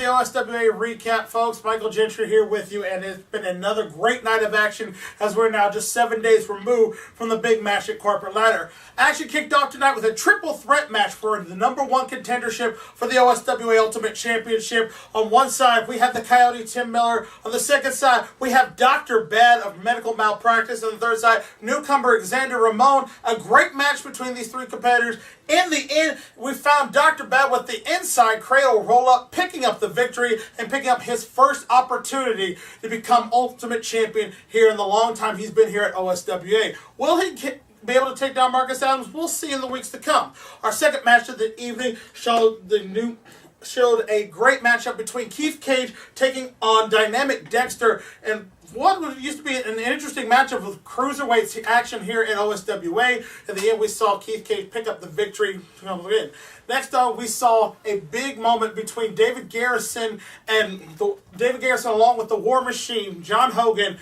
the OSWA recap, folks. Michael Gentry here with you, and it's been another great night of action as we're now just 7 days removed from the big match at Corporate Ladder. Action kicked off tonight with a triple threat match for the #1 contendership for the OSWA Ultimate Championship. On one side, we have the Coyote Tim Miller. On the second side, we have Dr. Bad of Medical Malpractice. On the third side, newcomer Xander Ramon. A great match between these three competitors. In the end, we found Dr. Bad with the inside cradle roll-up, picking up the victory and picking up his first opportunity to become Ultimate Champion here in the long time he's been here at OSWA. Will he be able to take down Marcus Adams? We'll see in the weeks to come. Our second match of the evening showed a great matchup between Keith Cage taking on Dynamic Dexter, and what used to be an interesting matchup with cruiserweight action here at OSWA. In the end, we saw Keith Cage pick up the victory. Next up, we saw a big moment between David Garrison along with the War Machine, John Hogan,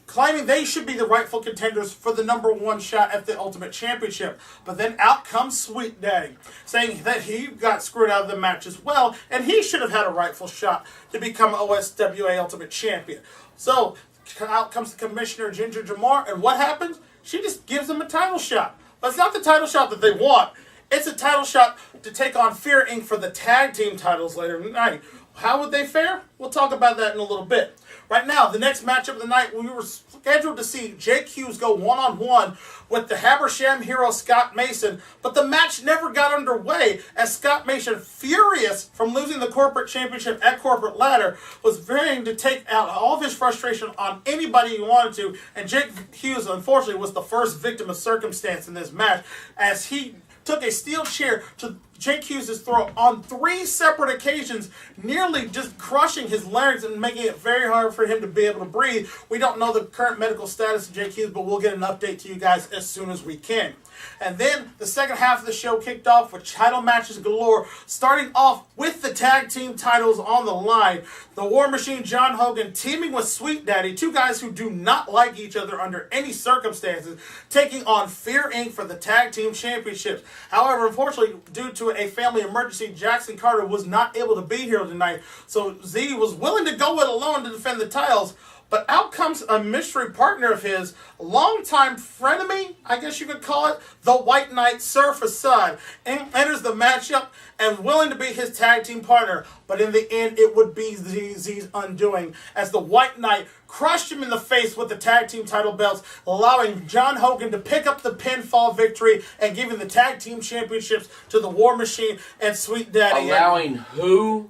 claiming they should be the rightful contenders for the #1 shot at the Ultimate Championship. But then out comes Sweet Daddy, saying that he got screwed out of the match as well, and he should have had a rightful shot to become OSWA Ultimate Champion. So out comes the Commissioner, Ginger Jamar, and what happens? She just gives him a title shot. But it's not the title shot that they want. It's a title shot to take on Fear Inc. for the tag team titles later tonight. How would they fare? We'll talk about that in a little bit. Right now, the next matchup of the night, we were scheduled to see Jake Hughes go one-on-one with the Habersham hero Scott Mason, but the match never got underway as Scott Mason, furious from losing the corporate championship at Corporate Ladder, was ready to take out all of his frustration on anybody he wanted to, and Jake Hughes, unfortunately, was the first victim of circumstance in this match as he took a steel chair to Jake Hughes' throat on 3 separate occasions, nearly just crushing his larynx and making it very hard for him to be able to breathe. We don't know the current medical status of Jake Hughes, but we'll get an update to you guys as soon as we can. And then the second half of the show kicked off with title matches galore, starting off with the tag team titles on the line. The War Machine, John Hogan, teaming with Sweet Daddy, 2 guys who do not like each other under any circumstances, taking on Fear Inc. for the tag team championships. However, unfortunately, due to a family emergency, Jackson Carter was not able to be here tonight, so Z was willing to go it alone to defend the titles. But out comes a mystery partner of his, longtime frenemy, I guess you could call it, the White Knight, Sir Facade, enters the matchup and willing to be his tag team partner. But in the end, it would be Z's undoing as the White Knight crushed him in the face with the tag team title belts, allowing John Hogan to pick up the pinfall victory and giving the tag team championships to the War Machine and Sweet Daddy. Allowing who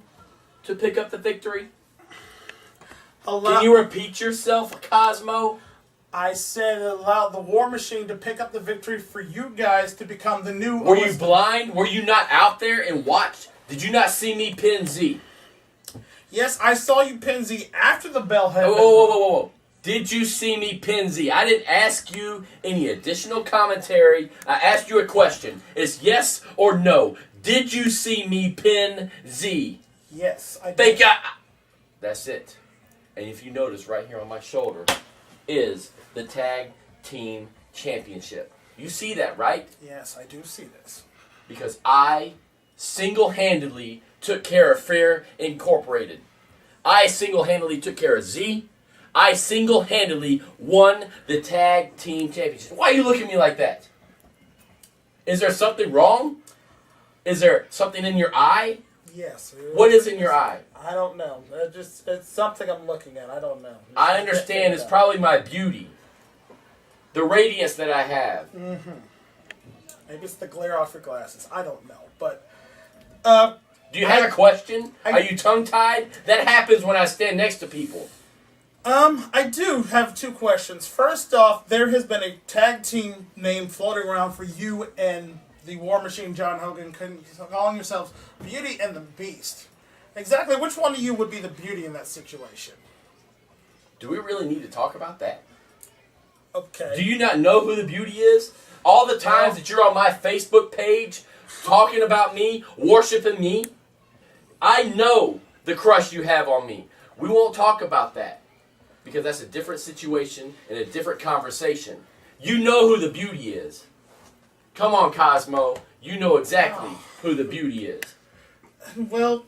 to pick up the victory? Can you repeat yourself, Cosmo? I said allow the War Machine to pick up the victory for you guys to become the new... Were you blind? Were you not out there and watched? Did you not see me pin Z? Yes, I saw you pin Z after the bell had... Whoa. Did you see me pin Z? I didn't ask you any additional commentary. I asked you a question. It's yes or no. Did you see me pin Z? Yes, I did. That's it. And if you notice right here on my shoulder is the Tag Team Championship. You see that, right? Yes, I do see this. Because I single-handedly took care of Fear Incorporated. I single-handedly took care of Z. I single-handedly won the Tag Team Championship. Why are you looking at me like that? Is there something wrong? Is there something in your eye? Yes. What is in your eye? I don't know. It's something I'm looking at. I don't know. I understand it's probably my beauty. The radiance that I have. Mm-hmm. Maybe it's the glare off your glasses. I don't know. But, do you have a question? Are you tongue-tied? That happens when I stand next to people. I do have 2 questions. First off, there has been a tag team name floating around for you and the War Machine, John Hogan, calling yourselves Beauty and the Beast. Exactly which one of you would be the beauty in that situation? Do we really need to talk about that? Okay. Do you not know who the beauty is? All the times that you're on my Facebook page talking about me, worshiping me, I know the crush you have on me. We won't talk about that because that's a different situation and a different conversation. You know who the beauty is. Come on, Cosmo. You know exactly who the beauty is. Well,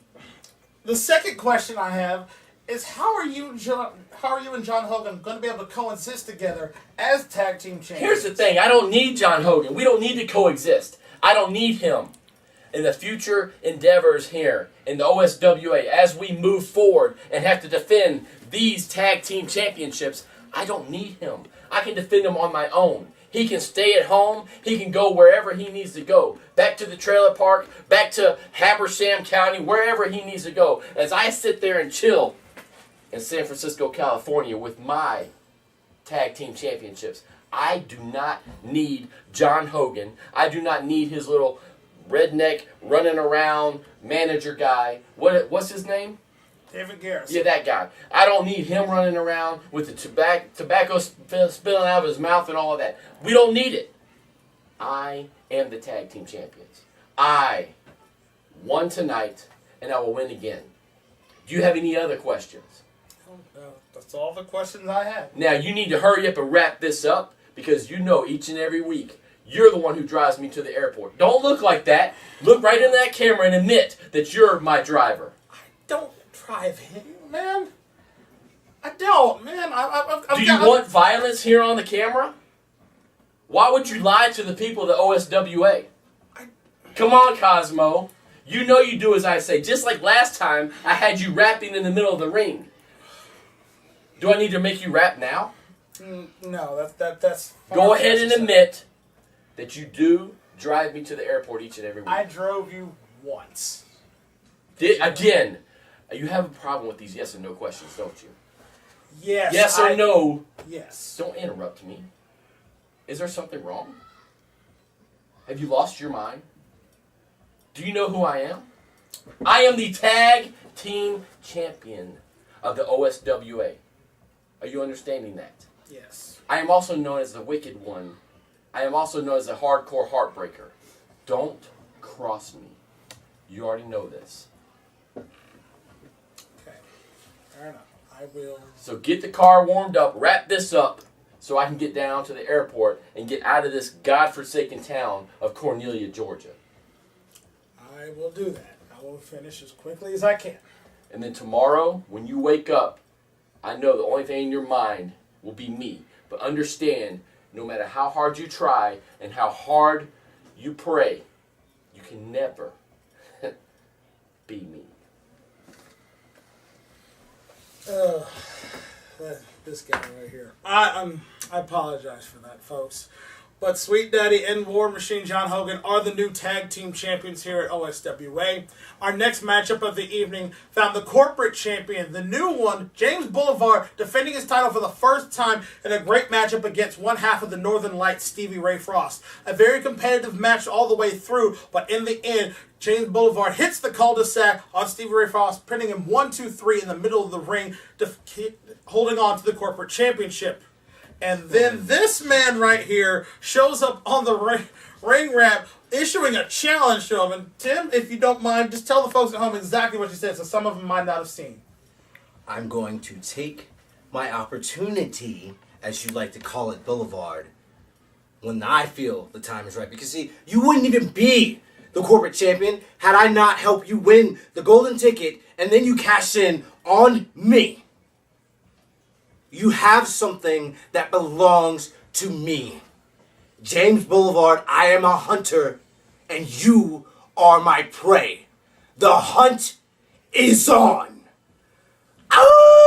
The second question I have is how are you and John Hogan going to be able to coexist together as tag team champions? Here's the thing. I don't need John Hogan. We don't need to coexist. I don't need him. In the future endeavors here in the OSWA, as we move forward and have to defend these tag team championships, I don't need him. I can defend them on my own. He can stay at home. He can go wherever he needs to go. Back to the trailer park, back to Habersham County, wherever he needs to go. As I sit there and chill in San Francisco, California with my tag team championships, I do not need John Hogan. I do not need his little redneck running around manager guy. What's his name? David Garrison. Yeah, that guy. I don't need him running around with the tobacco spilling out of his mouth and all of that. We don't need it. I am the tag team champions. I won tonight, and I will win again. Do you have any other questions? That's all the questions I have. Now, you need to hurry up and wrap this up because you know each and every week you're the one who drives me to the airport. Don't look like that. Look right in that camera and admit that you're my driver. I don't drive him, man. I don't, man. Do you want violence here on the camera? Why would you lie to the people of the OSWA? Come on, Cosmo. You know you do as I say. Just like last time, I had you rapping in the middle of the ring. Do I need to make you rap now? No, that's... Go ahead and admit that you do drive me to the airport each and every week. I drove you once. Again, you have a problem with these yes or no questions, don't you? Yes. Yes or no? Yes. Don't interrupt me. Is there something wrong? Have you lost your mind? Do you know who I am? I am the tag team champion of the OSWA. Are you understanding that? Yes. I am also known as the Wicked One. I am also known as the Hardcore Heartbreaker. Don't cross me. You already know this. Okay. Fair enough. I will... So get the car warmed up, wrap this up, so I can get down to the airport and get out of this godforsaken town of Cornelia, Georgia. I will do that. I will finish as quickly as I can. And then tomorrow, when you wake up, I know the only thing in your mind will be me. But understand, no matter how hard you try and how hard you pray, you can never be me. This guy right here. I apologize for that, folks. But Sweet Daddy and War Machine John Hogan are the new tag team champions here at OSWA. Our next matchup of the evening found the corporate champion, the new one, James Boulevard, defending his title for the first time in a great matchup against one half of the Northern Lights, Stevie Ray Frost. A very competitive match all the way through, but in the end, James Boulevard hits the cul-de-sac on Stevie Ray Frost, pinning him 1-2-3 in the middle of the ring, holding on to the corporate championship. And then this man right here shows up on the ring ramp, issuing a challenge to him. And Tim, if you don't mind, just tell the folks at home exactly what you said, so some of them might not have seen. I'm going to take my opportunity, as you like to call it, Boulevard, when I feel the time is right. Because, see, you wouldn't even be the corporate champion had I not helped you win the golden ticket, and then you cashed in on me. You have something that belongs to me. James Boulevard, I am a hunter, and you are my prey. The hunt is on. Ow!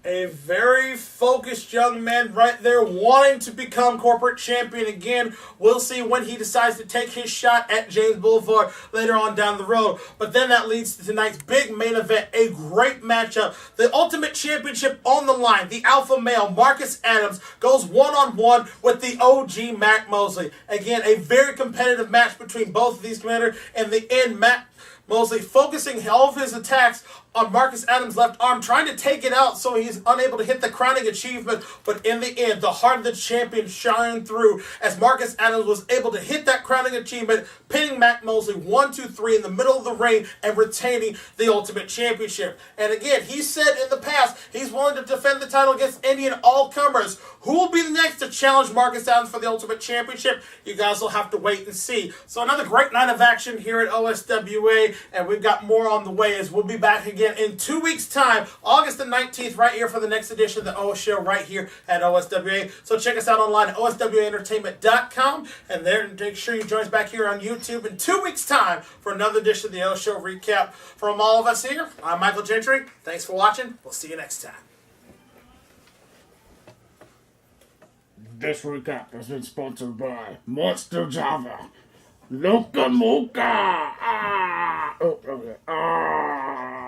A very focused young man right there wanting to become corporate champion again. We'll see when he decides to take his shot at James Boulevard later on down the road. But then that leads to tonight's big main event, a great matchup. The Ultimate Championship on the line. The alpha male, Marcus Adams, goes one-on-one with the OG Mac Mosley. Again, a very competitive match between both of these commanders. In the end, Mac Mosley focusing all of his attacks on Marcus Adams' left arm, trying to take it out so he's unable to hit the crowning achievement. But in the end, the heart of the champion shined through as Marcus Adams was able to hit that crowning achievement, pinning Mac Mosley 1-2-3 in the middle of the ring and retaining the Ultimate Championship. And again, he said in the past he's willing to defend the title against any and all comers. Who will be the next to challenge Marcus Adams for the Ultimate Championship? You guys will have to wait and see. So another great night of action here at OSWA, and we've got more on the way as we'll be back again in 2 weeks' time, August the 19th, right here for the next edition of the OS Show right here at OSWA. So check us out online at OSWAentertainment.com, and there, make sure you join us back here on YouTube in 2 weeks' time for another edition of the OS Show recap. From all of us here, I'm Michael Gentry. Thanks for watching. We'll see you next time. This recap has been sponsored by Monster Java. Loca Mocha! Ah! Oh, okay. Ah!